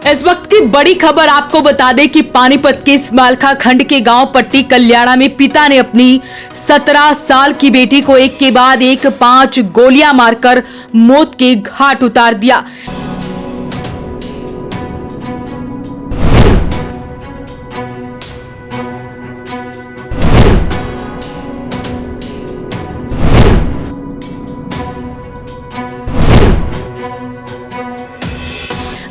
इस वक्त की बड़ी खबर आपको बता दें कि पानीपत के स्मालखा खंड के गांव पट्टी कल्याणा में पिता ने अपनी 17 साल की बेटी को एक के बाद एक 5 गोलियां मारकर मौत के घाट उतार दिया।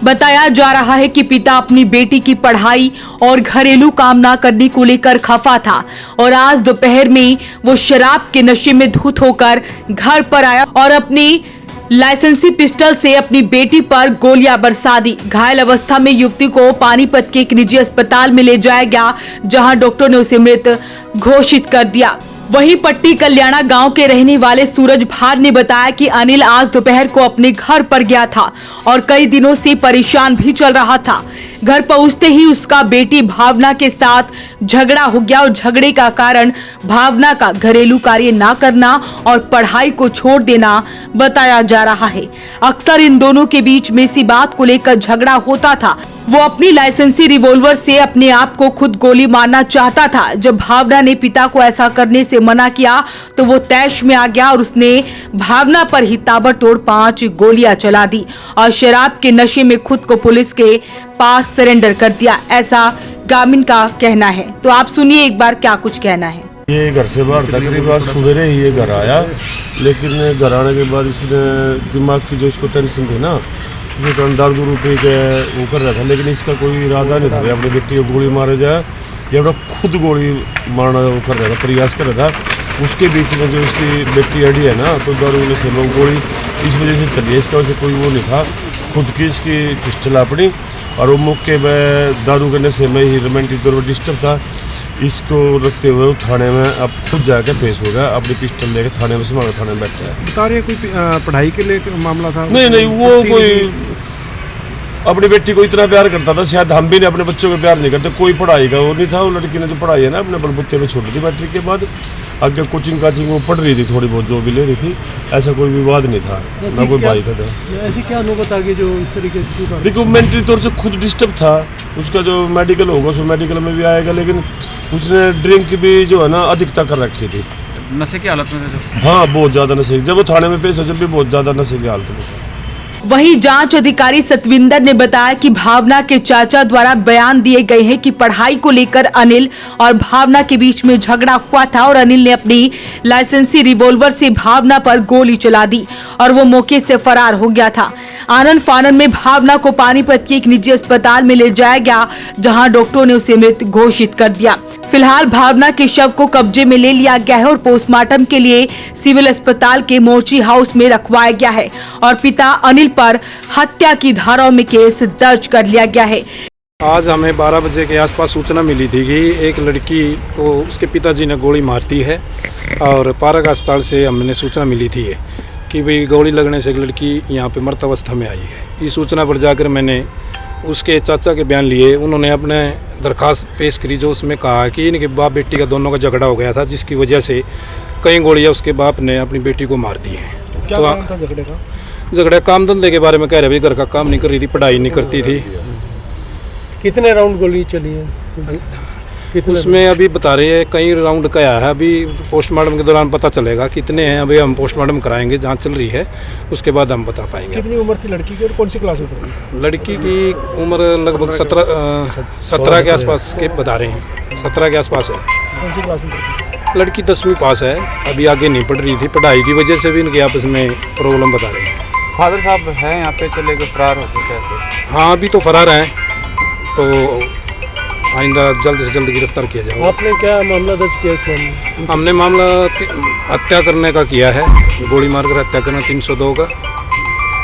बताया जा रहा है कि पिता अपनी बेटी की पढ़ाई और घरेलू काम ना करने को लेकर खफा था और आज दोपहर में वो शराब के नशे में धुत होकर घर पर आया और अपनी लाइसेंसी पिस्टल से अपनी बेटी पर गोलियां बरसा दी। घायल अवस्था में युवती को पानीपत के एक निजी अस्पताल में ले जाया गया, जहां डॉक्टर ने उसे मृत घोषित कर दिया। वहीं पट्टी कल्याणा गांव के रहने वाले सूरज भार ने बताया कि अनिल आज दोपहर को अपने घर पर गया था और कई दिनों से परेशान भी चल रहा था। घर पहुंचते ही उसका बेटी भावना के साथ झगड़ा हो गया और झगड़े का कारण भावना का घरेलू कार्य ना करना और पढ़ाई को छोड़ देना बताया जा रहा है। अक्सर इन दोनों के बीच में इसी बात को लेकर झगड़ा होता था। वो अपनी लाइसेंसी रिवॉल्वर से अपने आप को खुद गोली मारना चाहता था। जब भावना ने पिता को ऐसा करने से मना किया तो वो तैश में आ गया और उसने भावना पर ही ताबड़तोड़ 5 गोलियां चला दी और शराब के नशे में खुद को पुलिस के पास सरेंडर कर दिया, ऐसा ग्रामीण का कहना है। तो आप सुनिए एक बार क्या कुछ कहना है। ये घर से बाहर तकरीबन सवेरे ही ये घर आया, लेकिन घर आने के बाद इसने दिमाग की जो इसको टेंशन थी ना, जो दारू दूरू पी के वो कर रहा था, लेकिन इसका कोई इरादा नहीं था अपनी बेटी को गोली मारे जाए या खुद गोली मारना वो कर रहा था, प्रयास कर रहा था। उसके बीच में जो इसकी बेटी अड़ी है ना, तो दारू से लोग गोली इस वजह से चली है। इसका वजह से कोई वो नहीं था, खुद की इसकी पिस्टल अपनी और वो मौके में दारू के नशे में ही रोमांटिक दौर में डिस्टर्ब था। इसको रखते हुए वो थाने में अब खुद जाकर पेश हो गया, अपनी पिस्टल लेकर थाने में से थाने में बैठा है। बता रहे कोई पढ़ाई के लिए मामला था? नहीं, वो कोई अपनी बेटी को इतना प्यार करता था, शायद हम भी ने अपने बच्चों को प्यार नहीं करते। कोई पढ़ाई का वो नहीं था। वो लड़की ने जो पढ़ाई है ना अपने बलबूते में छोड़ी थी मैट्रिक के बाद, आगे कोचिंग काचिंग वो पढ़ रही थी, थोड़ी बहुत जो भी ले रही थी। ऐसा कोई विवाद नहीं था, ना कोई भाई का था। ऐसी क्या नौबत आ गई जो इस तरीके से? देखो मेंटली तौर से खुद डिस्टर्ब था। उसका जो मेडिकल होगा उसमें मेडिकल में भी आएगा, लेकिन उसने ड्रिंक भी जो है ना अधिकता कर रखी थी। नशे की हालत में? हाँ, बहुत ज़्यादा नशे। जब वो थाने में पेश हो जब भी बहुत ज़्यादा नशे की हालत में था। वहीं जांच अधिकारी सतविंदर ने बताया कि भावना के चाचा द्वारा बयान दिए गए हैं कि पढ़ाई को लेकर अनिल और भावना के बीच में झगड़ा हुआ था और अनिल ने अपनी लाइसेंसी रिवॉल्वर से भावना पर गोली चला दी और वो मौके से फरार हो गया था। आनंद फानन में भावना को पानीपत के एक निजी अस्पताल में ले जाया गया, जहां डॉक्टरों ने उसे मृत घोषित कर दिया। फिलहाल भावना के शव को कब्जे में ले लिया गया है और पोस्टमार्टम के लिए सिविल अस्पताल के मोची हाउस में रखवाया गया है और पिता अनिल पर हत्या की धाराओं में केस दर्ज कर लिया गया है। आज हमें 12 बजे के आसपास सूचना मिली थी कि एक लड़की को उसके पिताजी ने गोली मारती है और पारक अस्पताल से हमने सूचना मिली थी कि भाई गोली लगने से एक लड़की यहाँ पे मृत अवस्था में आई है। इस सूचना पर जाकर मैंने उसके चाचा के बयान लिए। उन्होंने अपने दरखास्त पेश करी, जो उसमें कहा कि इनके बाप बेटी का दोनों का झगड़ा हो गया था, जिसकी वजह से कई गोलियां उसके बाप ने अपनी बेटी को मार दी हैं। क्या कारण था झगड़े का? झगड़ा काम धंधे के बारे में कह रहे, घर का काम नहीं कर रही थी, पढ़ाई नहीं करती थी। कितने राउंड गोली चली है? उसमें अभी बता रहे हैं कई राउंड का आया है। अभी पोस्टमार्टम के दौरान पता चलेगा कितने हैं। अभी हम पोस्टमार्टम कराएंगे, जांच चल रही है, उसके बाद हम बता पाएंगे। कितनी उम्र थी लड़की की और कौन सी क्लास में पढ़ी? लड़की की उम्र लगभग 17 के आसपास के बता रहे हैं, 17 के आसपास है। कौन सी क्लास में पढ़ी? लड़की 10वीं पास है, अभी आगे नहीं पढ़ रही थी। पढ़ाई की वजह से भी इनके आपस में प्रॉब्लम बता रहे हैं। फादर साहब हैं यहाँ पे, चले गए, फरार हो गए कैसे? हाँ, अभी तो फरार हैं, तो आइंदा जल्द से जल्द गिरफ्तार किया जाएगा। आपने क्या मामला दर्ज किया इसमें? हमने मामला हत्या करने का किया है, गोली मारकर हत्या करना 302 का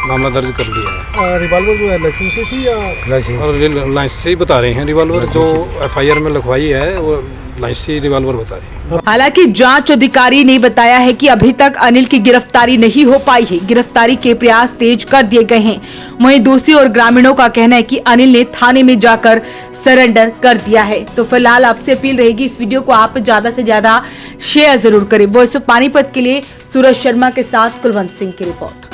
मामला दर्ज कर लिया है। रिवॉल्वर जो है लाइसेंसी थी या? लाइसेंसी बता रहे हैं। रिवॉल्वर जो FIR में लिखवाई है वो लाइसेंसी रिवॉल्वर बता रही है। हालांकि जांच अधिकारी ने बताया है कि अभी तक अनिल की गिरफ्तारी नहीं हो पाई है। गिरफ्तारी के प्रयास तेज कर दिए गए हैं। वहीं दूसरी ओर ग्रामीणों का कहना है कि अनिल ने थाने में जाकर सरेंडर कर दिया है। तो फिलहाल आपसे अपील रहेगी, इस वीडियो को आप ज्यादा से ज्यादा शेयर जरूर करें। वॉइस ऑफ पानीपत के लिए सूरज शर्मा के साथ कुलवंत सिंह की रिपोर्ट।